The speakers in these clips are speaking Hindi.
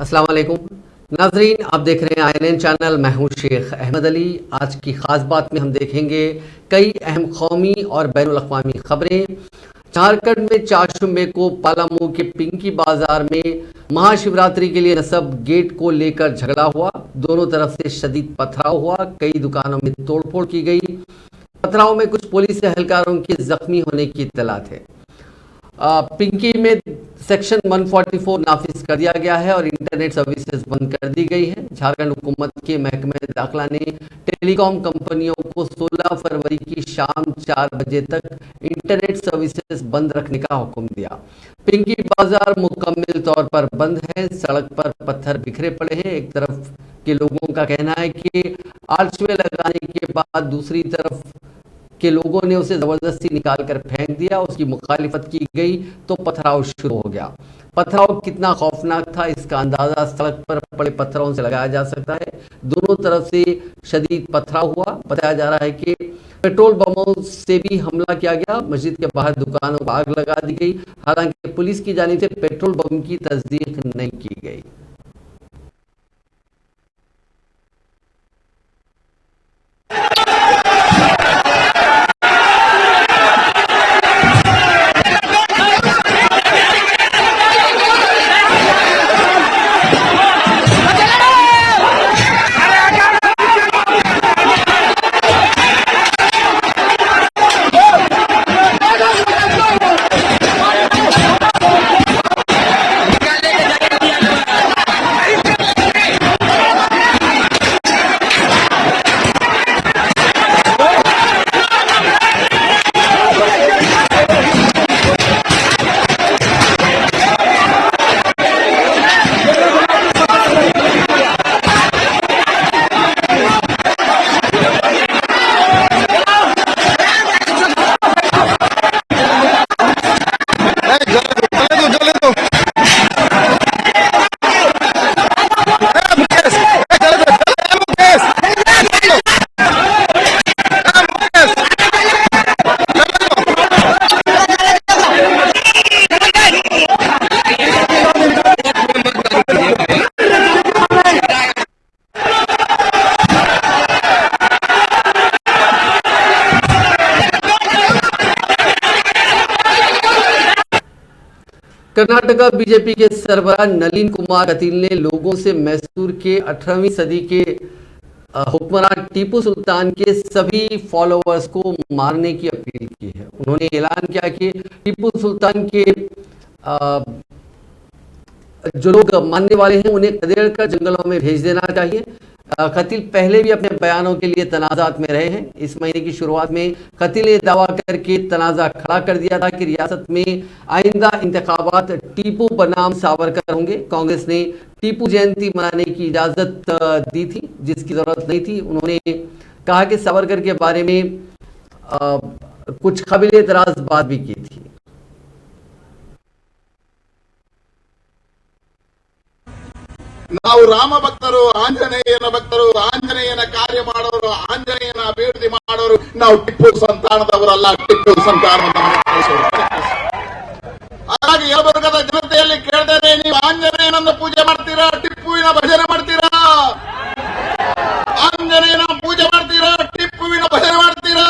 अस्सलाम वालेकुम नाजरीन, आप देख रहे हैं INN चैनल। मैं हूं शेख अहमद अली। आज की खास बात में हम देखेंगे कई अहम कौमी और बैनुल-अक़वामी खबरें। झारखंड में 4 मई को पालामू के पिंकी बाजार में महाशिवरात्रि के लिए नसब गेट को लेकर झगड़ा हुआ। दोनों तरफ से शदीद पथराव हुआ, कई दुकानों में तोड़फोड़ की गई। पथराव में कुछ पुलिस एहलकारों के जख्मी होने की इत्तलात है। पिंकी में सेक्शन 144 नाफिज कर दिया गया है और इंटरनेट सर्विसेज बंद कर दी गई है। झारखंड हुकूमत के महकमे दाखिला ने टेलीकॉम कंपनियों को 16 फरवरी की शाम 4 बजे तक इंटरनेट सर्विसेज बंद रखने का हुक्म दिया। पिंकी बाजार मुकम्मल तौर पर बंद है। सड़क पर पत्थर बिखरे पड़े हैं। एक तरफ के लोगों का कहना है कि आर्चवे लगाने के बाद दूसरी तरफ के लोगों ने उसे जबरदस्ती निकाल कर फेंक दिया। उसकी मुखालिफत की गई तो पथराव शुरू हो गया। पथराव कितना खौफनाक था इसका अंदाजा सड़क पर पड़े पत्थरों से लगाया जा सकता है। दोनों तरफ से शदीद पथराव हुआ। बताया जा रहा है कि पेट्रोल बमों से भी हमला किया गया। मस्जिद के बाहर दुकानों को आग लगा दी गई। हालांकि पुलिस की जानिब से पेट्रोल बम की तस्दीक नहीं की गई। कर्नाटका बीजेपी के सरबराह नलिन कुमार कतील ने लोगों से मैसूर के 18वीं सदी के हुक्मरान टीपू सुल्तान के सभी फॉलोअर्स को मारने की अपील की है। उन्होंने ऐलान किया कि टीपू सुल्तान के जो लोग मानने वाले हैं उन्हें खदेड़ कर जंगलों में भेज देना चाहिए। कतील पहले भी अपने बयानों के लिए तनाजात में रहे हैं। इस महीने की शुरुआत में कतील ने दावा करके तनाजा खड़ा कर दिया था कि रियासत में आइंदा इंतखाबात टीपू बनाम सावरकर होंगे। कांग्रेस ने टीपू जयंती मनाने की इजाजत दी थी जिसकी जरूरत नहीं थी। उन्होंने कहा कि सावरकर के बारे में कुछ काबिल एतराज बात भी की थी। ನಾವು ರಾಮ ಭಕ್ತರು, ಆಂಜನೇಯನ ಭಕ್ತರು, ಆಂಜನೇಯನ ಕಾರ್ಯ ಮಾಡೋರು, ಆಂಜನೇಯನ ಅಭಿವೃದ್ಧಿ ಮಾಡೋರು. ನಾವು ಟಿಪ್ಪು ಸಂತಾನದವರಲ್ಲ, ಟಿಪ್ಪು ಸಂತಾನದ ಹಾಗಾಗಿ ಯಲಬುರ್ಗದ ಜನತೆಯಲ್ಲಿ ಕೇಳ್ತೇನೆ, ನೀವು ಆಂಜನೇಯನನ್ನು ಪೂಜೆ ಮಾಡ್ತೀರಾ, ಟಿಪ್ಪುವಿನ ಭಜನೆ ಮಾಡ್ತೀರಾ? ಆಂಜನೇಯನ ಪೂಜೆ ಮಾಡ್ತೀರಾ, ಟಿಪ್ಪುವಿನ ಭಜನೆ ಮಾಡ್ತೀರಾ?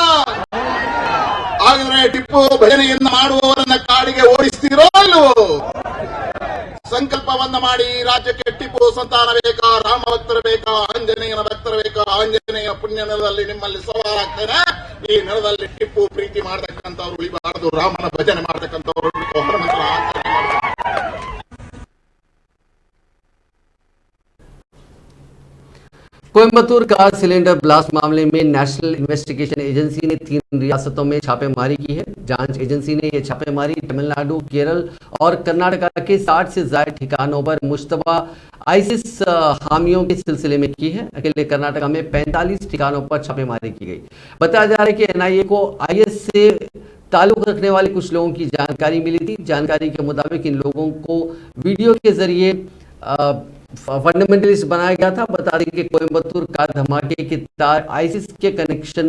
ಹಾಗಾದ್ರೆ ಟಿಪ್ಪು ಭಜನೆಯನ್ನು ಮಾಡುವವರನ್ನ ಕಾಡಿಗೆ ಓಡಿಸ್ತೀರೋ ಇಲ್ಲವೋ? ಸಂಕಲ್ಪವನ್ನ ಮಾಡಿ ರಾಜ್ಯಕ್ಕೆ ಟಿಪ್ಪು ಸಂತಾನ ಬೇಕಾ, ರಾಮ ಭಕ್ತರು ಬೇಕಾ, ಆಂಜನೇಯನ ಭಕ್ತರು ಬೇಕಾ? ಆಂಜನೇಯ ಪುಣ್ಯ ನೆಲದಲ್ಲಿ ನಿಮ್ಮಲ್ಲಿ ಸವಾಲಾಗ್ತೇನೆ. ಈ ನೆಲದಲ್ಲಿ ಟಿಪ್ಪು ಪ್ರೀತಿ ಮಾಡತಕ್ಕಂಥವ್ರು ಉಳಿಬಾರದು, ರಾಮನ ಭಜನೆ ಮಾಡತಕ್ಕಂಥವ್ರು ಹನುಮಂತರ ಆಚರಣೆ ಮಾಡಬೇಕು. कोयम्बतूर कार सिलेंडर ब्लास्ट मामले में नेशनल इन्वेस्टिगेशन एजेंसी ने 3 रियासतों में छापेमारी की है। जांच एजेंसी ने यह छापेमारी तमिलनाडु, केरल और कर्नाटका के 60 से ज्यादा ठिकानों पर मुश्तबा आईसिस हामियों के सिलसिले में की है। अकेले कर्नाटका में 45 ठिकानों पर छापेमारी की गई। बताया जा रहा है कि NIA को IS से ताल्लुक रखने वाले कुछ लोगों की जानकारी मिली थी। जानकारी के मुताबिक इन लोगों को वीडियो के जरिए फंडामेंटलिस्ट बनाया गया था। बता दें कि कोयम्बतूर कार धमाके के तार आईसिस के कनेक्शन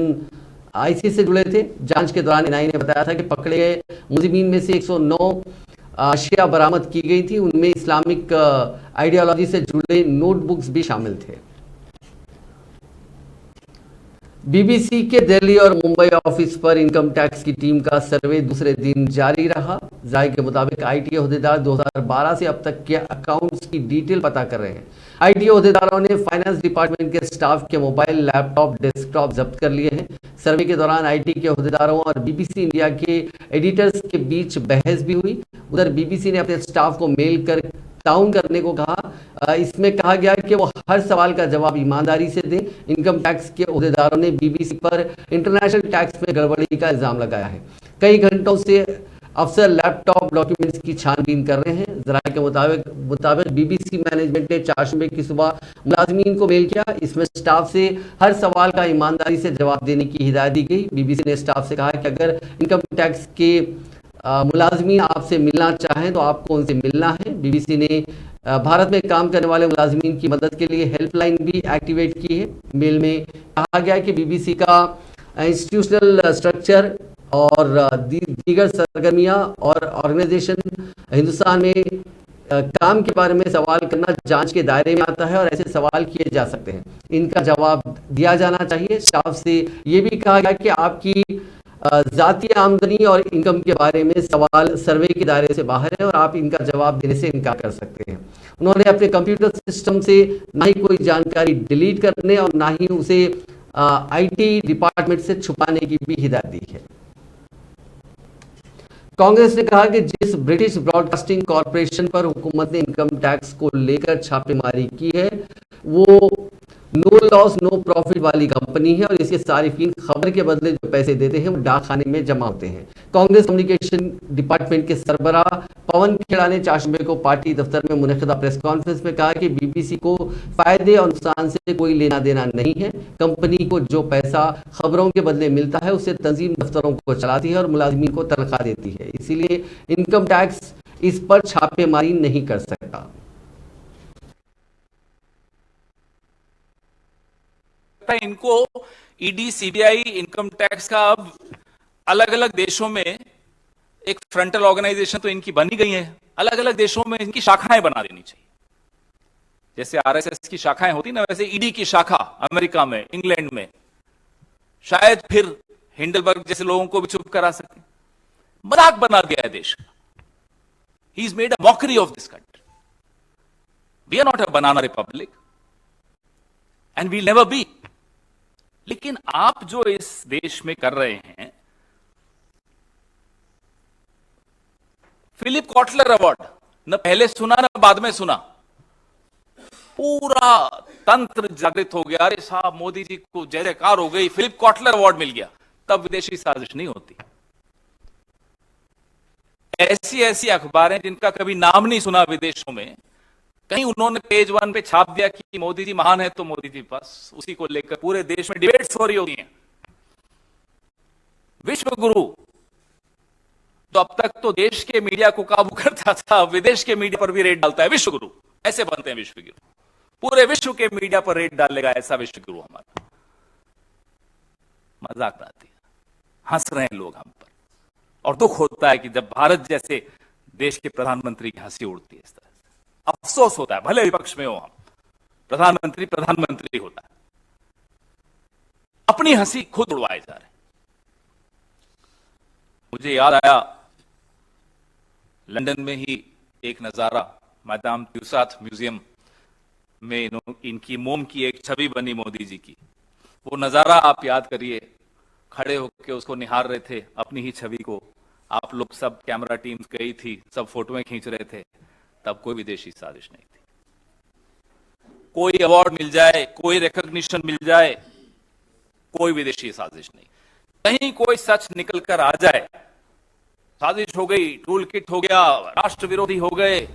आईसिस से जुड़े थे। जांच के दौरान NIA ने बताया था कि पकड़े गए मुलजिमीन में से 109 अशिया बरामद की गई थी। उनमें इस्लामिक आइडियोलॉजी से जुड़े नोटबुक्स भी शामिल थे। बीबीसी के दिल्ली और मुंबई ऑफिस पर इनकम टैक्स की टीम का सर्वे दूसरे दिन जारी रहा। जारी के मुताबिक आईटी ओहदेदार 2012 से अब तक के अकाउंट्स की डिटेल पता कर रहे हैं। आईटी ओहदेदारों ने फाइनेंस डिपार्टमेंट के स्टाफ के मोबाइल, लैपटॉप, डेस्कटॉप जब्त कर लिए हैं। सर्वे के दौरान आईटी के ओहदेदारों और बीबीसी इंडिया के एडिटर्स के बीच बहस भी हुई। उधर बीबीसी ने अपने स्टाफ को मेल कर ताउन करने को कहा। इसमें कहा गया कि वो हर सवाल का जवाब ईमानदारी से दें। इनकम टैक्स के ओहदेदारों ने बीबीसी पर इंटरनेशनल टैक्स में गड़बड़ी का इल्जाम लगाया है। कई घंटों से अफसर लैपटॉप डॉक्यूमेंट्स की छानबीन कर रहे हैं। जराये के मुताबिक बीबीसी मैनेजमेंट ने 4 की सुबह मुलाजमीन को मेल किया। इसमें स्टाफ से हर सवाल का ईमानदारी से जवाब देने की हिदायत दी गई। बीबीसी ने स्टाफ से कहा कि अगर इनकम टैक्स के मुलाजमीन आपसे मिलना चाहें तो आपको उनसे मिलना है। बीबीसी ने भारत में काम करने वाले मुलाजमीन की मदद के लिए हेल्पलाइन भी एक्टिवेट की है। मेल में कहा गया है कि बीबीसी का इंस्टीट्यूशनल स्ट्रक्चर और दीगर सरगर्मियां और ऑर्गेनाइजेशन हिंदुस्तान में काम के बारे में सवाल करना जांच के दायरे में आता है और ऐसे सवाल किए जा सकते हैं। इनका जवाब दिया जाना चाहिए। स्टाफ से ये भी कहा गया कि आपकी जाती आमदनी और इनकम के बारे में सवाल सर्वे के दायरे से बाहर है और आप इनका जवाब देने से इनकार कर सकते हैं। उन्होंने अपने कंप्यूटर सिस्टम से ना ही कोई जानकारी डिलीट करने और ना ही उसे आईटी डिपार्टमेंट से छुपाने की भी हिदायत दी है। कांग्रेस ने कहा कि जिस ब्रिटिश ब्रॉडकास्टिंग कॉरपोरेशन पर हुकूमत ने इनकम टैक्स को लेकर छापेमारी की है वो नो लॉस नो प्रॉफिट वाली कंपनी है और इसके सारिफीन खबर के बदले जो पैसे देते हैं वो डाकखाने में जमा होते हैं। कांग्रेस कम्युनिकेशन डिपार्टमेंट के सरबराह पवन खेड़ा ने 4 को पार्टी दफ्तर में मुनक़िदा प्रेस कॉन्फ्रेंस में कहा कि बीबीसी को फायदे और नुकसान से कोई लेना देना नहीं है। कंपनी को जो पैसा खबरों के बदले मिलता है उससे तंजीम दफ्तरों को चलाती है और मुलाजमीन को तनख्वाह देती है, इसीलिए इनकम टैक्स इस पर छापेमारी नहीं कर सकता। इनको ईडी, सीबीआई, इनकम टैक्स का अब अलग अलग देशों में एक फ्रंटल ऑर्गेनाइजेशन तो इनकी बनी गई है। अलग अलग देशों में इनकी शाखाएं बना देनी चाहिए। जैसे आरएसएस की शाखाएं होती ना, वैसे ईडी की शाखा अमेरिका में, इंग्लैंड में, शायद फिर हिंडलबर्ग जैसे लोगों को भी चुप करा सके। मजाक बना दिया है देश का। He is made a mockery of this country. We are not a banana republic and we'll never be. लेकिन आप जो इस देश में कर रहे हैं, फिलिप कॉटलर अवार्ड न पहले सुना न बाद में सुना, पूरा तंत्र जागृत हो गया। अरे साहब, मोदी जी को जय जयकार हो गई, फिलिप कॉटलर अवार्ड मिल गया। तब विदेशी साजिश नहीं होती। ऐसी ऐसी अखबारें जिनका कभी नाम नहीं सुना विदेशों में, कहीं उन्होंने पेज 1 पे छाप दिया कि मोदी जी महान है, तो मोदी जी बस उसी को लेकर पूरे देश में डिबेट्स हो रही होती हैं। विश्व गुरु तो अब तक तो देश के मीडिया को काबू करता था, विदेश के मीडिया पर भी रेड डालता है। विश्व गुरु ऐसे बनते हैं विश्व गुरु। पूरे विश्व के मीडिया पर रेड डालेगा ऐसा विश्व गुरु हमारा। मजाक बनाती है, हंस रहे हैं लोग हम पर, और दुख होता है कि जब भारत जैसे देश के प्रधानमंत्री की हंसी उड़ती है इस तरह से। अफसोस होता है, भले विपक्ष में हो हम, प्रधानमंत्री होता है, अपनी हंसी खुद उड़वाए जा रहे। मुझे याद आया, लंदन में ही एक नजारा, मैदाम ट्यूसाथ म्यूजियम में इनकी मोम की एक छवि बनी मोदी जी की। वो नजारा आप याद करिए, खड़े होकर उसको निहार रहे थे, अपनी ही छवि को। आप लोग सब, कैमरा टीम गई थी, सब फोटोएं खींच रहे थे। तब कोई विदेशी साजिश नहीं थी। कोई अवार्ड मिल जाए, कोई रिकॉग्निशन मिल जाए, कोई विदेशी साजिश नहीं। कहीं कोई सच निकल कर आ जाए, साजिश हो गई, टूल किट हो गया, राष्ट्र विरोधी हो गए।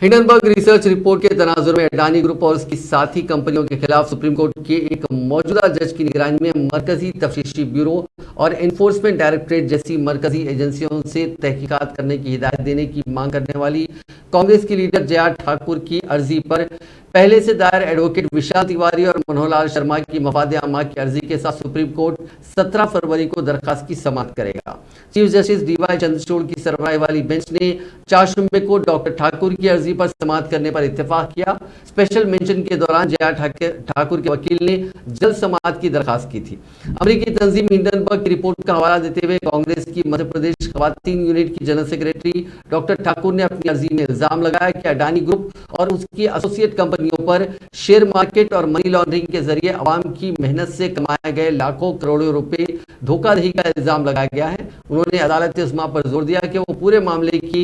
हिंडनबर्ग रिसर्च रिपोर्ट के तनाजुर में अडानी ग्रुप और उसकी साथी कंपनियों के खिलाफ सुप्रीम कोर्ट के एक मौजूदा जज की निगरानी में मरकजी तफ्तीशी ब्यूरो और एनफोर्समेंट डायरेक्टरेट जैसी मरकजी एजेंसियों से तहकीकात करने की हिदायत देने की मांग करने वाली कांग्रेस की लीडर जया ठाकुर की अर्जी पर पहले से दायर एडवोकेट विशाल तिवारी और मनोहरलाल शर्मा की मफाद आमा की अर्जी के साथ सुप्रीम कोर्ट 17 फरवरी को दरखास्त की समाअत करेगा। चीफ जस्टिस डीवाई चंद्रचूड़ की सरबराही वाली बेंच ने 4 शुम्बे को डॉक्टर ठाकुर की अर्जी पर समाअत करने पर इत्तेफाक किया। स्पेशल मेंशन के दौरान जया ठाकुर के वकील ने जल्द समाअत की दरखास्त की थी। अमेरिकी तंजीम हिंडनबर्ग की रिपोर्ट का हवाला देते हुए कांग्रेस की मध्य प्रदेश खवातीन यूनिट की जनरल सेक्रेटरी डॉक्टर ठाकुर ने अपनी अर्जी में इल्जाम लगाया कि अडानी ग्रुप और उसकी एसोसिएट कंपनियों पर शेयर मार्केट और मनी लॉन्ड्रिंग के जरिए अवाम की मेहनत से कमाए गए लाखों करोड़ों रुपए धोखाधड़ी का इल्जाम लगाया गया है। उन्होंने अदालत इस्मा पर जोर दिया कि वो पूरे मामले की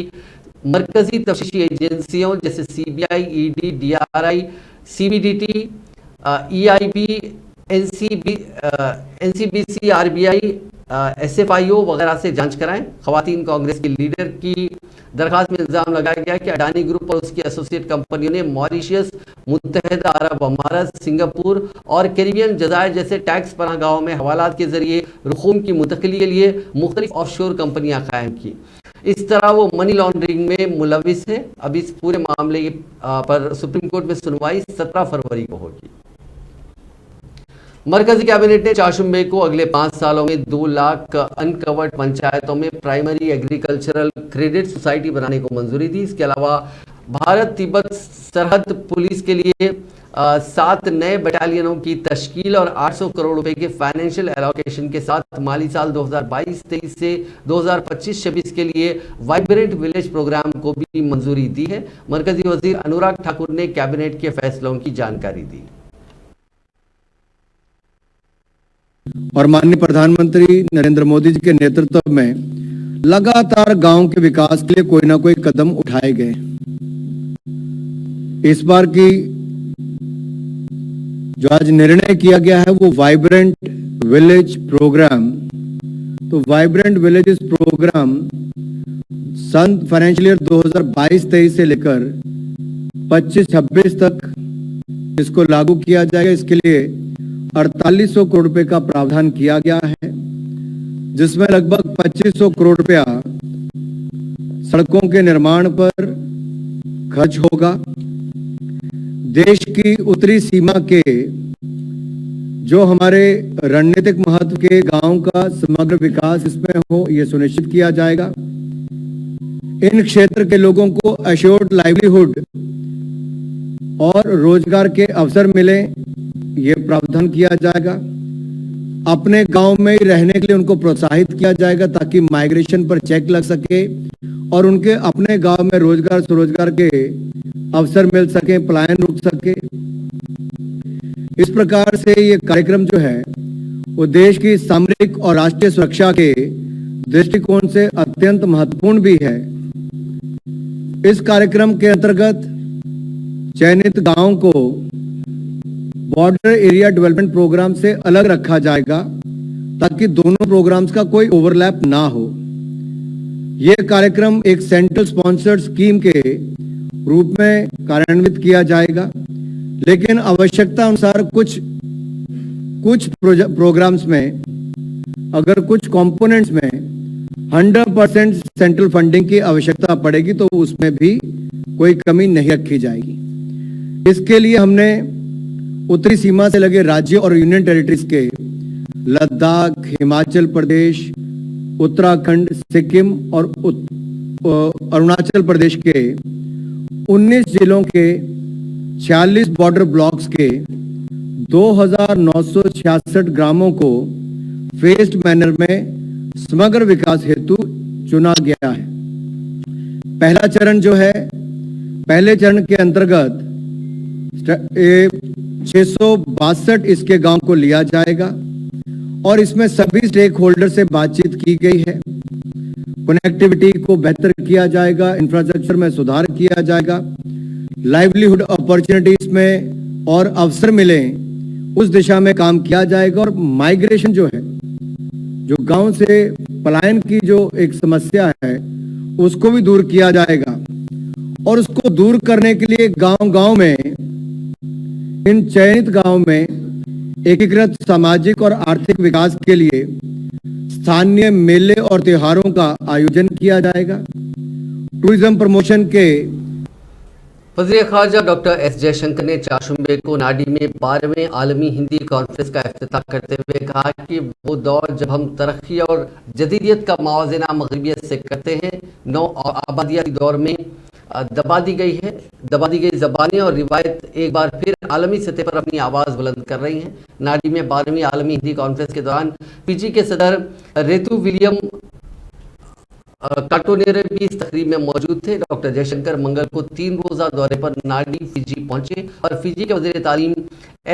मरकजी तफ्तीशी एजेंसियों जैसे CBI, ED, DRI, CBDT, EIB, NCBC, RBI, SFIO वगैरह से जांच कराएं। खवातीन कांग्रेस की लीडर की दरखास्त में इल्जाम लगाया गया कि अडानी ग्रुप और उसकी एसोसिएट कंपनियों ने मॉरिशस, मुत्तहदा अरब अमारात, सिंगापुर और कैरिबियन जजायर जैसे टैक्स पनाहगाहों में हवालात के जरिए रकूम की मुंतकिली के लिए मुख्तलिफ ऑफशोर कंपनियां कायम की। इस तरह वो मनी लॉन्ड्रिंग में मुलविस है। अब इस पूरे मामले पर सुप्रीम कोर्ट में सुनवाई 17 फरवरी को होगी। मरकजी कैबिनेट ने 4 शुम्बे को अगले 5 सालों में 2 लाख अनकवर्ड पंचायतों में प्राइमरी एग्रीकल्चरल क्रेडिट सोसाइटी बनाने को मंजूरी दी। इसके अलावा भारत तिब्बत सरहद पुलिस के लिए 7 नए बटालियनों की तश्कील और 800 करोड़ रुपए के फाइनेंशियल एलोकेशन के साथ माली साल 2022-23 से 2025-26 के लिए वाइब्रेंट विलेज प्रोग्राम को भी मंजूरी दी है। मरकजी वजीर अनुराग ठाकुर ने कैबिनेट के फैसलों की जानकारी दी। और माननीय प्रधानमंत्री नरेंद्र मोदी जी के नेतृत्व में लगातार गांव के विकास के लिए कोई ना कोई कदम उठाए गए। इस बार की जो आज निर्णय किया गया है वो वाइब्रेंट विलेज प्रोग्राम। तो वाइब्रेंट विलेजेस प्रोग्राम सन फाइनेंशियल ईयर 2022-23 से लेकर 25-26 तक इसको लागू किया जाएगा। इसके लिए 4800 करोड़ रुपए का प्रावधान किया गया है, जिसमें लगभग 2500 करोड़ रुपया सड़कों के निर्माण पर खर्च होगा। देश की उत्तरी सीमा के जो हमारे रणनीतिक महत्व के गांव का समग्र विकास इसमें हो, यह सुनिश्चित किया जाएगा। इन क्षेत्र के लोगों को एश्योर्ड लाइवलीहुड और रोजगार के अवसर मिले, ये प्रावधान किया जाएगा। अपने गांव में ही रहने के लिए उनको प्रोत्साहित किया जाएगा ताकि माइग्रेशन पर चेक लग सके और उनके अपने गांव में रोजगार स्वरोजगार के अवसर मिल सके, पलायन रुक सके। इस प्रकार से ये कार्यक्रम जो है वो देश की सामरिक और राष्ट्रीय सुरक्षा के दृष्टिकोण से अत्यंत महत्वपूर्ण भी है। इस कार्यक्रम के अंतर्गत चयनित गांव को बॉर्डर एरिया डेवलपमेंट प्रोग्राम से अलग रखा जाएगा ताकि दोनों प्रोग्राम्स का कोई ओवरलैप ना हो। यह कार्यक्रम एक सेंट्रल स्पॉन्सर्ड स्कीम के रूप में कार्यान्वित किया जाएगा, लेकिन आवश्यकता अनुसार कुछ प्रोग्राम्स में अगर कुछ कंपोनेंट्स में 100% सेंट्रल फंडिंग की आवश्यकता पड़ेगी तो उसमें भी कोई कमी नहीं रखी जाएगी। इसके लिए हमने उत्तरी सीमा से लगे राज्य और यूनियन टेरिटरीज के लद्दाख, हिमाचल प्रदेश, उत्तराखंड, सिक्किम और अरुणाचल प्रदेश के 19 जिलों के 46 बॉर्डर ब्लॉक्स के 2966 ग्रामों को फेस्ड मैनर में समग्र विकास हेतु चुना गया है। पहला चरण जो है, पहले चरण के अंतर्गत 662 इसके गांव को लिया जाएगा और इसमें सभी स्टेक होल्डर से बातचीत की गई है। कनेक्टिविटी को बेहतर किया जाएगा, इंफ्रास्ट्रक्चर में सुधार किया जाएगा, लाइवलीहुड अपॉर्चुनिटीज में और अवसर मिले उस दिशा में काम किया जाएगा। और माइग्रेशन जो है, जो गांव से पलायन की जो एक समस्या है उसको भी दूर किया जाएगा। और उसको दूर करने के लिए गांव-गांव में, इन चयनित गांव में एकीकृत सामाजिक और आर्थिक विकास के लिए स्थानीय मेले और त्योहारों का आयोजन किया जाएगा। टूरिज्म प्रमोशन के वज़ीर ख़ारजा डॉक्टर एस जयशंकर ने चारशंबे को नाडी में 12वें आलमी हिंदी कॉन्फ्रेंस का इफ्तिताह करते हुए कहा कि वो दौर जब हम तरक्की और जदीदियत का मुआवजना मग़रिबियत से करते हैं, नौ और आबादियाती दौर में दबा दी गई ज़बानें और रिवायत एक बार फिर आलमी सतह पर अपनी आवाज़ बुलंद कर रही हैं। नाडी में 12वीं आलमी हिंदी कॉन्फ्रेंस के दौरान फिजी के सदर रेतु विलियम काटोनेरे भी इस तकरीब में मौजूद थे। डॉक्टर जयशंकर मंगल को 3 रोज़ा दौरे पर नाडी फिजी पहुंचे और फिजी के वज़ीर तालीम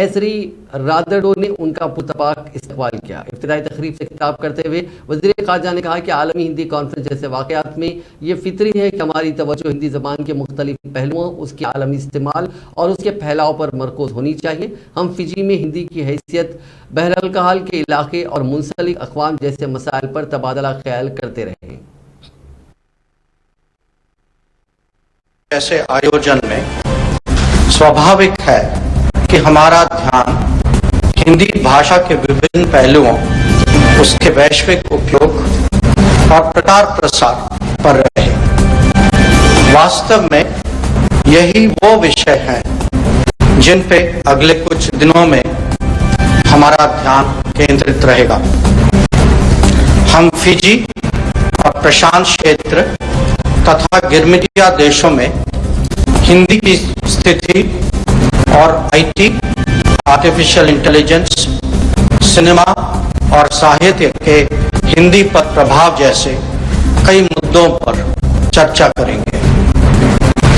एसरी रादडो ने उनका पुरतपाक इस्तकबाल किया। इफ्तिताई तकरीब से खिताब करते हुए वज़ीर ख़ारजा ने कहा कि आलमी हिंदी कॉन्फ्रेंस जैसे वाक़यात में ये फितरी है कि हमारी तवज्जो हिंदी ज़बान के मुख्तलिफ पहलुओं, उसके आलमी इस्तेमाल और उसके फैलाव पर मरकूज़ होनी चाहिए। हम फिजी में हिंदी की हैसियत, बहरहाल के इलाके और मुंसलिक अक़वाम जैसे मसाइल पर तबादला ख्याल करते रहे। ऐसे आयोजन में स्वाभाविक है कि हमारा ध्यान हिंदी भाषा के विभिन्न पहलुओं, उसके वैश्विक उपयोग और प्रचार प्रसार पर रहे। वास्तव में यही वो विषय हैं जिन पे अगले कुछ दिनों में हमारा ध्यान केंद्रित रहेगा। हम फिजी और प्रशांत क्षेत्र तथा गिरमिटिया देशों में हिंदी की स्थिति और आईटी, आर्टिफिशियल इंटेलिजेंस, सिनेमा और साहित्य के हिंदी पर प्रभाव जैसे कई मुद्दों पर चर्चा करेंगे।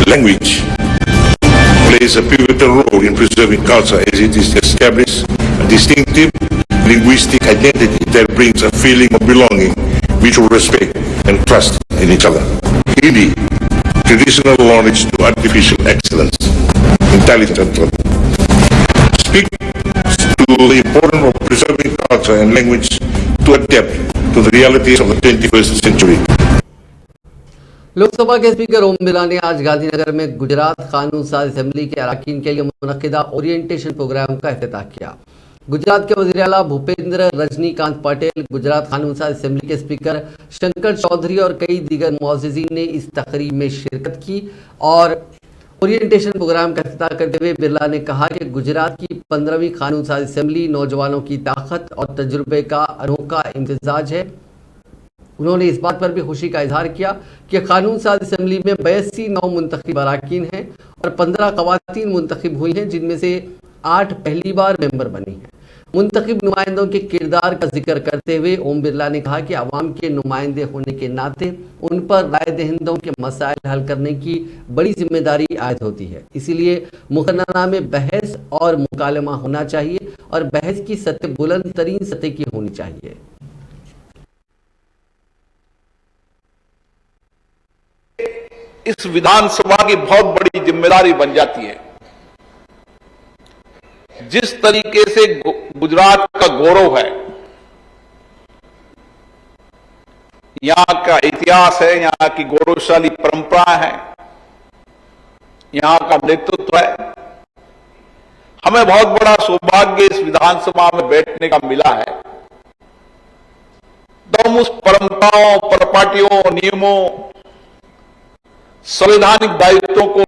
Language plays a pivotal role in preserving culture as it is established a distinctive linguistic identity that brings a feeling of belonging, mutual respect and trust in each other. Hindi, traditional knowledge to artificial excellence, intelligent speaks to the importance of preserving culture and language to adapt to the realities of the 21st century. Lok Sabha के स्पीकर ओम बिरला ने आज गांधीनगर में गुजरात कानून साज असेंबली के अरकान के लिए मुनक्किदा ओरिएंटेशन प्रोग्राम का इफ्तिताह किया। गुजरात के वज़ीर आला भूपेंद्र रजनीकांत पटेल, गुजरात कानून साज असेंबली के स्पीकर शंकर चौधरी और कई दीगर मुअज़्ज़िज़ीन ने इस तकरीब में शिरकत की और ओरिएंटेशन प्रोग्राम का इफ्तिताह करते हुए बिरला ने कहा कि गुजरात की 15वीं कानून साज असेंबली नौजवानों की ताकत और तजुर्बे का अनोखा इम्तिजाज है। उन्होंने इस बात पर भी खुशी का इजहार किया कि कानून साज असेंबली में 82 नौ मुंतखब अरकान हैं और 15 ख़वातीन मुंतखब हुई हैं, जिनमें से 8 पहली बार मेंबर बनी हैं। मुंतखब नुमाइंदों के किरदार का जिक्र करते हुए ओम बिरला ने कहा कि अवाम के नुमाइंदे होने के नाते उन पर राय दहिंदों के मसाइल हल करने की बड़ी जिम्मेदारी आयद होती है। इसीलिए मुकर्ररा में बहस और मुकालमा होना चाहिए और बहस की सतह बुलंद तरीन सतह की होनी चाहिए। इस विधानसभा की बहुत बड़ी जिम्मेदारी बन जाती है। जिस तरीके से गुजरात का गौरव है, यहां का इतिहास है, यहां की गौरवशाली परंपरा है, यहां का नेतृत्व है, हमें बहुत बड़ा सौभाग्य इस विधानसभा में बैठने का मिला है। तो हम उस परंपराओं, परिपाटियों, नियमों, संवैधानिक दायित्वों को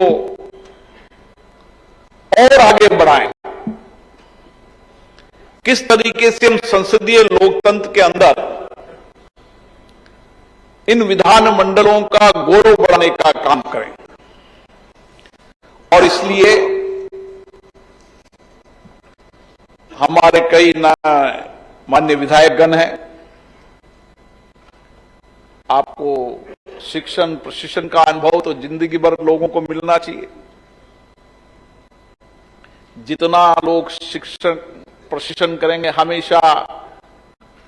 और आगे बढ़ाएं। किस तरीके से हम संसदीय लोकतंत्र के अंदर इन विधान मंडलों का गौरव बढ़ाने का काम करें। और इसलिए हमारे कई माननीय विधायकगण हैं। आपको शिक्षण प्रशिक्षण का अनुभव तो जिंदगी भर लोगों को मिलना चाहिए। जितना लोग शिक्षण प्रशिक्षण करेंगे, हमेशा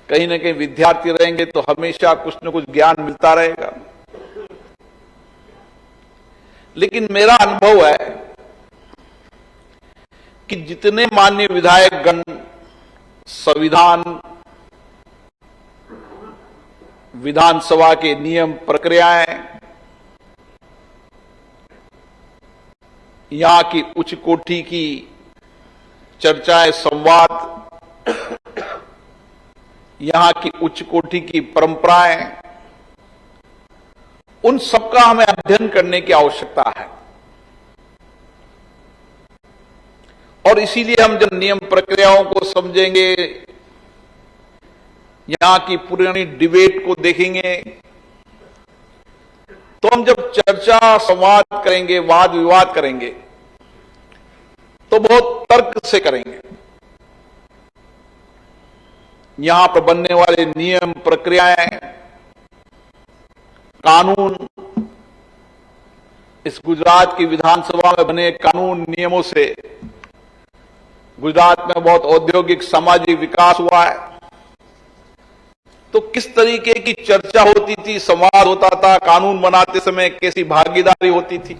कहीं ना कहीं विद्यार्थी रहेंगे तो हमेशा कुछ न कुछ ज्ञान मिलता रहेगा। लेकिन मेरा अनुभव है कि जितने माननीय विधायकगण संविधान, विधानसभा के नियम, प्रक्रियाएं, यहां की उच्च कोटि की चर्चाएं, संवाद, यहां की उच्च कोटि की परंपराएं, उन सबका हमें अध्ययन करने की आवश्यकता है। और इसीलिए हम जब नियम प्रक्रियाओं को समझेंगे, यहां की पुरानी डिबेट को देखेंगे, तो हम जब चर्चा संवाद करेंगे, वाद विवाद करेंगे, तो बहुत तर्क से करेंगे। यहां पर बनने वाले नियम प्रक्रियाएं, कानून, इस गुजरात की विधानसभा में बने कानून नियमों से गुजरात में बहुत औद्योगिक सामाजिक विकास हुआ है। तो किस तरीके की चर्चा होती थी, संवाद होता था, कानून बनाते समय कैसी भागीदारी होती थी।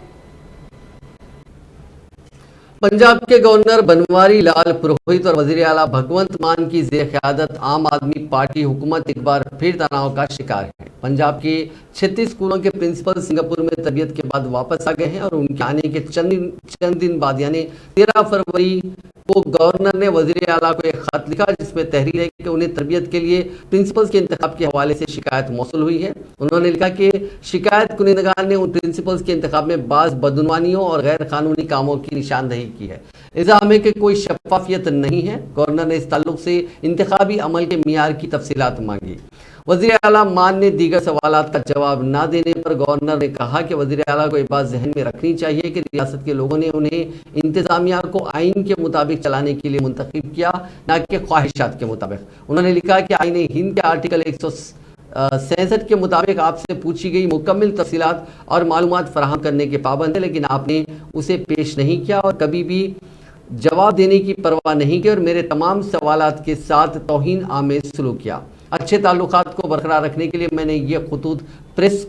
पंजाब के गवर्नर बनवारी लाल पुरोहित और वजीर आला भगवंत मान की ज़ेर-ए-क़यादत आम आदमी पार्टी हुकूमत एक बार फिर तनाव का शिकार है। पंजाब के 36 स्कूलों के प्रिंसिपल सिंगापुर में तबीयत के बाद वापस आ गए हैं और उनके आने के चंद दिन बाद यानी 13 फरवरी को गवर्नर ने वजीर आला को एक खत लिखा जिसमें तहरीर है कि उन्हें तरबियत के लिए प्रिंसिपल्स के इंतखाब के हवाले से शिकायत मौसूल हुई है। उन्होंने लिखा कि शिकायत कुनिंदगार ने उन प्रिंसिपल्स के इंतखाब में बाज़ बदउनवानियों और गैर कानूनी कामों की निशानदही की है। इल्जाम है कि कोई शफाफियत नहीं है। गवर्नर ने इस ताल्लुक से इंतखाबी अमल के मियार की तफसीलात मांगी। वज़ीर आला मान ने दीगर सवालात का जवाब न देने पर गवर्नर ने कहा कि वज़ीर आला को ये बात जहन में रखनी चाहिए कि रियासत के लोगों ने उन्हें इंतजामिया को आइन के मुताबिक चलाने के लिए मुंतखब किया, न कि ख्वाहिशात के मुताबिक। उन्होंने लिखा कि आइन हिंद के आर्टिकल 167 के मुताबिक आपसे पूछी गई मुकम्मल तफसीलात और मालूमात फराहम करने के पाबंद है, लेकिन आपने उसे पेश नहीं किया और कभी भी जवाब देने की परवाह नहीं की और मेरे तमाम सवालात के साथ तौहीन आमेज सलूक किया। अच्छे ताल्लुकात को बरकरार रखने के लिए मैंने ये खुतूत प्रेस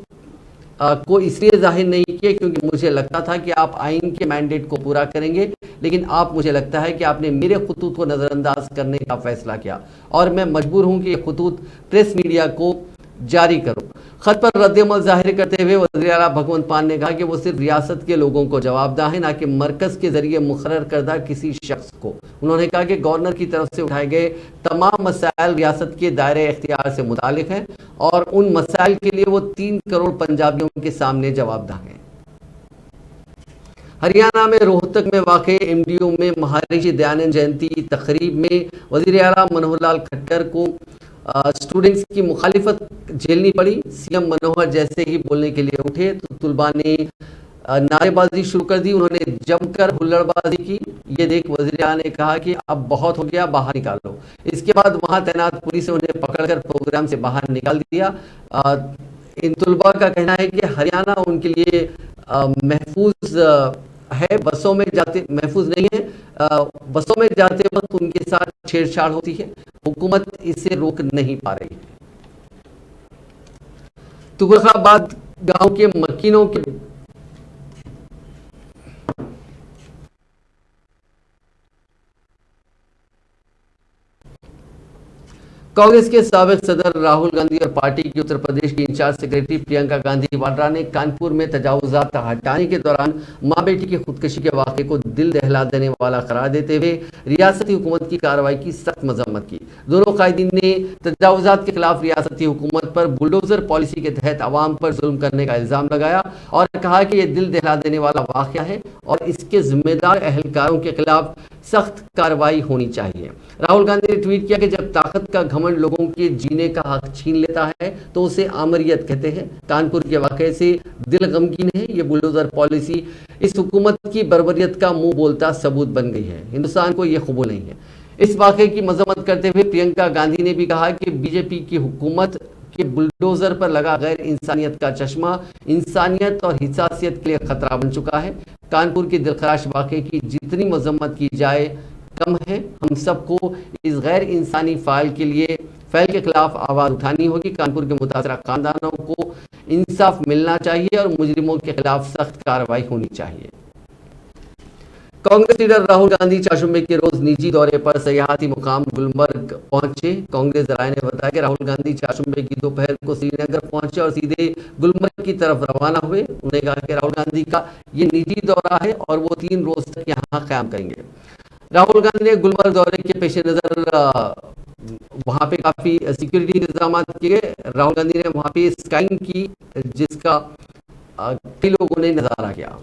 को इसलिए जाहिर नहीं किए क्योंकि मुझे लगता था कि आप आइन के मैंडेट को पूरा करेंगे, लेकिन आप मुझे लगता है कि आपने मेरे खुतूत को नज़रअंदाज करने का फैसला किया और मैं मजबूर हूँ कि ये खुतूत प्रेस मीडिया को जारी करूँ। खत पर रद्द-ए-अमल जाहिर करते हुए वज़ीर आला भगवंत मान ने कहा कि वो सिर्फ रियासत के लोगों को जवाबदेह है, ना कि मरकज़ के जरिए मुकर्रर करदा किसी शख्स को। उन्होंने कहा कि गवर्नर की तरफ से उठाए गए तमाम मसाइल रियासत के दायरे इख्तियार से मुतालिक हैं और उन मसाइल के लिए वो 3 करोड़ पंजाबियों के सामने जवाबदेह हैं। हरियाणा में रोहतक में वाक़ MDO में महर्षि दयानंद जयंती तकरीब में वज़ीर आला मनोहर लाल खट्टर को स्टूडेंट्स की मुखालिफत झेलनी पड़ी। सीएम मनोहर जैसे ही बोलने के लिए उठे तो तुलबा ने नारेबाजी शुरू कर दी। उन्होंने जमकर हुल्लड़बाजी की। ये देख वज़ीर आला ने कहा कि अब बहुत हो गया, बाहर निकालो। इसके बाद वहां तैनात पुलिस ने उन्हें पकड़कर प्रोग्राम से बाहर निकाल दिया। इन तुलबा का कहना है कि हरियाणा उनके लिए महफूज है, बसों में जाते महफूज नहीं है। बसों में जाते वक्त उनके साथ छेड़छाड़ होती है, हुकूमत इसे रोक नहीं पा रही है। तुगलकाबाद गांव के मकीनों के कांग्रेस के साबिक सदर राहुल गांधी और पार्टी की उत्तर प्रदेश की इंचार्ज सेक्रेटरी प्रियंका गांधी वाड्रा ने कानपुर में तजावुजात हटाने के दौरान मां बेटी की खुदकुशी के वाक़े को दिल दहला देने वाला करार देते हुए रियासती हुकूमत की कार्रवाई की सख्त मजम्मत की। दोनों कायदीन ने तजावुजात के खिलाफ रियासती हुकूमत पर बुलडोजर पॉलिसी के तहत अवाम पर जुल्म करने का इल्जाम लगाया और कहा कि यह दिल दहला देने वाला वाक़या है और इसके जिम्मेदार अहलकारों के खिलाफ सख्त कार्रवाई होनी चाहिए। राहुल गांधी ने ट्वीट किया कि जब ताकत का घमंड लोगों के जीने का हक छीन लेता है तो उसे आमरियत कहते हैं। कानपुर के वाक़े से दिल गमगीन है। ये बुलडोजर पॉलिसी इस हुकूमत की बर्बरियत का मुंह बोलता सबूत बन गई है। हिंदुस्तान को यह कबूल नहीं है। इस वाक़े की मजम्मत करते हुए प्रियंका गांधी ने भी कहा कि बीजेपी की हुकूमत के बुलडोजर पर लगा गैर इंसानियत का चश्मा इंसानियत और हिसासियत के लिए खतरा बन चुका है। कानपुर के दिलखराश वाक़े की जितनी मजम्मत की जाए कम है। हम सबको इस गैर इंसानी फ़ाइल के खिलाफ आवाज़ उठानी होगी। कानपुर के मुतासरा खानदानों को इंसाफ मिलना चाहिए और मुजरिमों के खिलाफ सख्त कार्रवाई होनी चाहिए। कांग्रेस लीडर राहुल गांधी चाशुम्बे के रोज निजी दौरे पर सयाहती मुकाम गुलमर्ग पहुंचे। कांग्रेस जराये ने बताया कि राहुल गांधी चाशुम्बे की दोपहर को श्रीनगर पहुंचे और सीधे गुलमर्ग की तरफ रवाना हुए। उन्होंने कहा कि राहुल गांधी का ये निजी दौरा है और वो 3 रोज तक यहाँ क़याम करेंगे। राहुल गांधी ने गुलमर्ग दौरे के पेश नज़र वहाँ पे काफ़ी सिक्योरिटी इंतजाम किए। राहुल गांधी ने वहाँ पे स्काइंग की जिसका कई लोगों ने नज़ारा किया।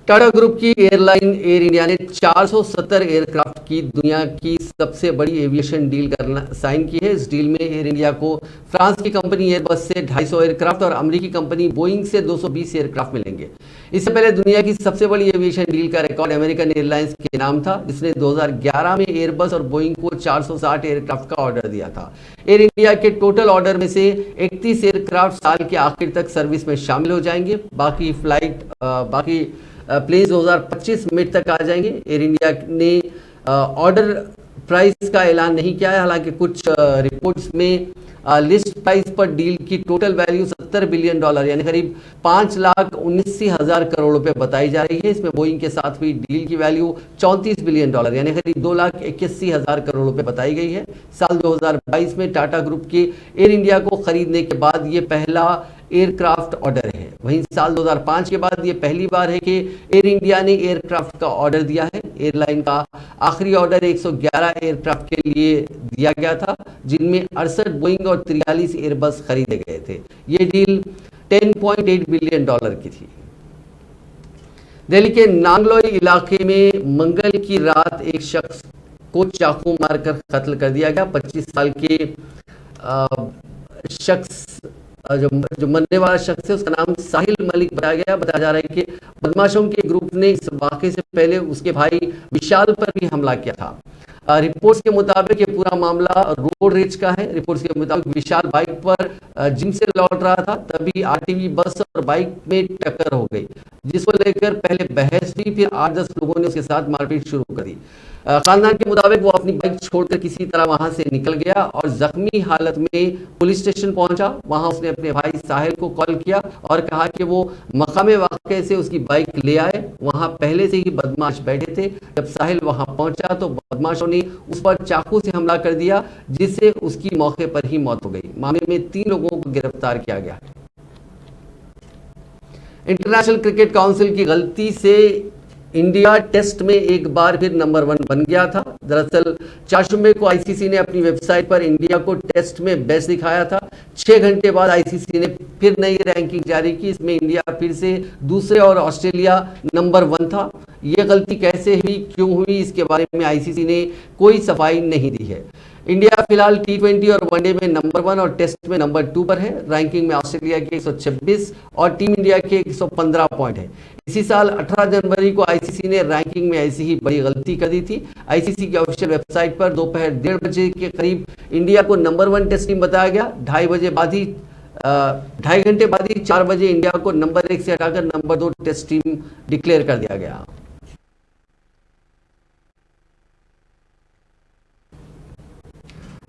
टाटा ग्रुप की एयरलाइन एयर इंडिया ने 470 एयरक्राफ्ट की दुनिया की सबसे बड़ी एविएशन डील साइन की है। इस डील में एयर इंडिया को फ्रांस की कंपनी एयरबस से 250 एयरक्राफ्ट और अमेरिकी कंपनी बोइंग से 220 एयरक्राफ्ट मिलेंगे। इससे पहले दुनिया की सबसे बड़ी एविएशन डील का रिकॉर्ड अमेरिकन एयरलाइंस के नाम था, जिसने 2011 में एयरबस और बोइंग को 460 एयरक्राफ्ट का ऑर्डर दिया था। एयर इंडिया के टोटल ऑर्डर में से 31 एयरक्राफ्ट साल के आखिर तक सर्विस में शामिल हो जाएंगे। बाकी प्लेन्स 2025 मिड तक आ जाएंगे। एयर इंडिया ने ऑर्डर प्राइस का ऐलान नहीं किया है, हालांकि कुछ रिपोर्ट्स में लिस्ट प्राइस पर डील की टोटल वैल्यू $70 बिलियन यानी करीब 5,79,000 करोड़ रुपए बताई जा रही है। इसमें बोइंग के साथ हुई डील की वैल्यू $34 बिलियन यानी करीब 2,81,000 करोड़ रुपए बताई गई है। साल 2022 में टाटा ग्रुप के एयर इंडिया को खरीदने के बाद ये पहला एयरक्राफ्ट ऑर्डर है। वहीं साल 2005 के बाद ये पहली बार है कि एयर इंडिया ने एयरक्राफ्ट का ऑर्डर दिया है। एयरलाइन का आखिरी ऑर्डर 111 एयरक्राफ्ट के लिए दिया गया था, जिनमें 68 बोइंग और 43 एयरबस खरीदे गए थे। ये डील $10.8 बिलियन की थी। दिल्ली के नांगलोई इलाके में मंगल की रात एक शख्स को चाकू मारकर कत्ल कर दिया गया। 25 साल के शख्स जो मरने वाला शख्स है उसका नाम साहिल मलिक बताया गया। बताया जा रहा है कि बदमाशों के ग्रुप ने इस वाक़े से पहले उसके भाई विशाल पर भी हमला किया था। रिपोर्ट्स के मुताबिक ये पूरा मामला रोड रेज का है। रिपोर्ट्स के मुताबिक विशाल बाइक पर जिम से लौट रहा था, तभी आरटीवी बस और बाइक में टक्कर हो गई, जिसको लेकर पहले बहस हुई, फिर 8-10 लोगों ने उसके साथ मारपीट शुरू कर दी। खानदान के मुताबिक वो अपनी बाइक छोड़कर किसी तरह वहां से निकल गया और जख्मी हालत में पुलिस स्टेशन पहुंचा। वहां उसने अपने भाई साहिल को कॉल किया और कहा कि वो मकामे वाक़े से उसकी बाइक ले आए। वहां पहले से ही बदमाश बैठे थे। जब साहिल वहां पहुंचा तो बदमाशों ने उस पर चाकू से हमला कर दिया, जिससे उसकी मौके पर ही मौत हो गई। मामले में 3 लोगों को गिरफ्तार किया गया है। इंटरनेशनल क्रिकेट काउंसिल की गलती से इंडिया टेस्ट में एक बार फिर नंबर 1 बन गया था। दरअसल 4 जुम्मे को आईसीसी ने अपनी वेबसाइट पर इंडिया को टेस्ट में बेस्ट दिखाया था। 6 घंटे बाद आईसीसी ने फिर नई रैंकिंग जारी की। इसमें इंडिया फिर से दूसरे और ऑस्ट्रेलिया नंबर 1 था। ये गलती कैसे हुई, क्यों हुई, इसके बारे में आईसीसी ने कोई सफाई नहीं दी है। इंडिया फिलहाल T20 और वनडे में नंबर 1 और टेस्ट में नंबर 2 पर है। रैंकिंग में ऑस्ट्रेलिया के 126 और टीम इंडिया के 115 पॉइंट है। इसी साल 18 जनवरी को आईसीसी ने रैंकिंग में ऐसी ही बड़ी गलती कर दी थी। आईसीसी की ऑफिशियल वेबसाइट पर दोपहर 1:30 बजे के करीब इंडिया को नंबर 1 टेस्ट टीम बताया गया। 2.5 घंटे बाद ही 4 बजे इंडिया को नंबर 1 से हटाकर नंबर 2 टेस्ट टीम डिक्लेयर कर दिया गया।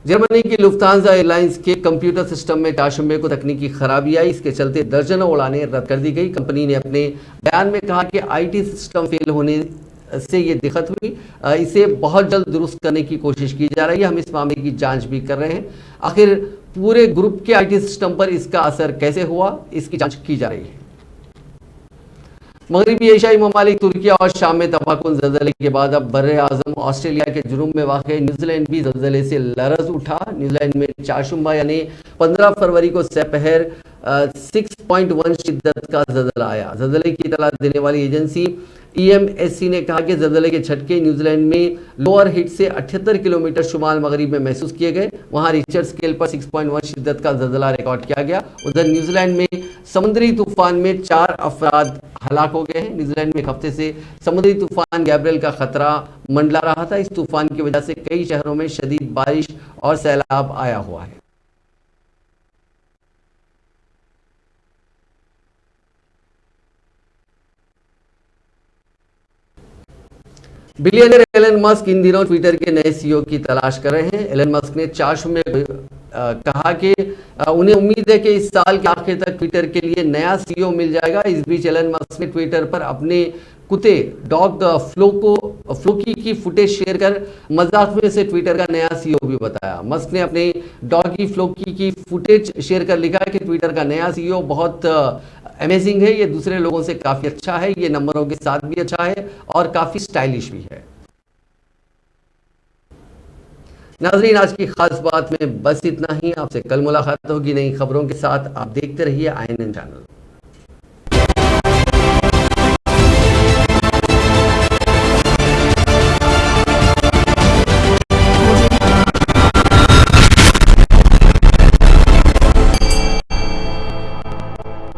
जर्मनी की लुफ्तांजा एयरलाइंस के कंप्यूटर सिस्टम में 4 जुम्मे को तकनीकी खराबी आई। इसके चलते दर्जनों उड़ानें रद्द कर दी गई। कंपनी ने अपने बयान में कहा कि आईटी सिस्टम फेल होने से ये दिक्कत हुई, इसे बहुत जल्द दुरुस्त करने की कोशिश की जा रही है। हम इस मामले की जांच भी कर रहे हैं। आखिर पूरे ग्रुप के आईटी सिस्टम पर इसका असर कैसे हुआ, इसकी जांच की जा रही है। मगरबी एशियाई ममालिक तुर्की और शाम में तबाहकुन ज़लज़ले के बाद अब बर्रे आज़म ऑस्ट्रेलिया के जुनूब में वाक़ न्यूजीलैंड भी ज़लज़ले से लरज़ उठा। न्यूजीलैंड में 4 जुम्मा यानी 15 फरवरी को सपहर 6.1 शिद्दत का ज़लज़ला आया। ज़लज़ले की इतला देने वाली एजेंसी EMSC ने कहा कि ज़लज़ले के झटके न्यूजीलैंड में लोअर हिट से 78 किलोमीटर शुमाल मगरिब में महसूस किए गए। वहां रिक्टर स्केल पर 6.1 शिद्दत का ज़लज़ला रिकॉर्ड किया गया। उधर न्यूजीलैंड में समुद्री तूफान में 4 अफराद हलाक हो गए हैं। न्यूजीलैंड में एक हफ्ते से समुद्री तूफान गैब्रियल का खतरा मंडला रहा था। इस तूफान की वजह से कई शहरों में शदीद बारिश और सैलाब आया हुआ है। बिलियनर एलन मस्क इन दिनों ट्विटर के नए सीईओ की तलाश कर रहे हैं। एलन मस्क ने 4 जुम्मे कहा कि उन्हें उम्मीद है कि इस साल के आखिर तक ट्विटर के लिए नया सीईओ मिल जाएगा। इस बीच एलन मस्क ने ट्विटर पर अपने कुत्ते डॉग फ्लोकी की फुटेज शेयर कर मजाक में से ट्विटर का नया सीईओ भी बताया। मस्क ने अपने डॉगी फ्लोकी की फुटेज शेयर कर लिखा कि ट्विटर का नया सीईओ बहुत अमेजिंग है, ये दूसरे लोगों से काफी अच्छा है, ये नंबरों के साथ भी अच्छा है और काफी स्टाइलिश भी है। नाज़रीन, आज की खास बात में बस इतना ही। आपसे कल मुलाकात होगी नई खबरों के साथ। आप देखते रहिए INN चैनल।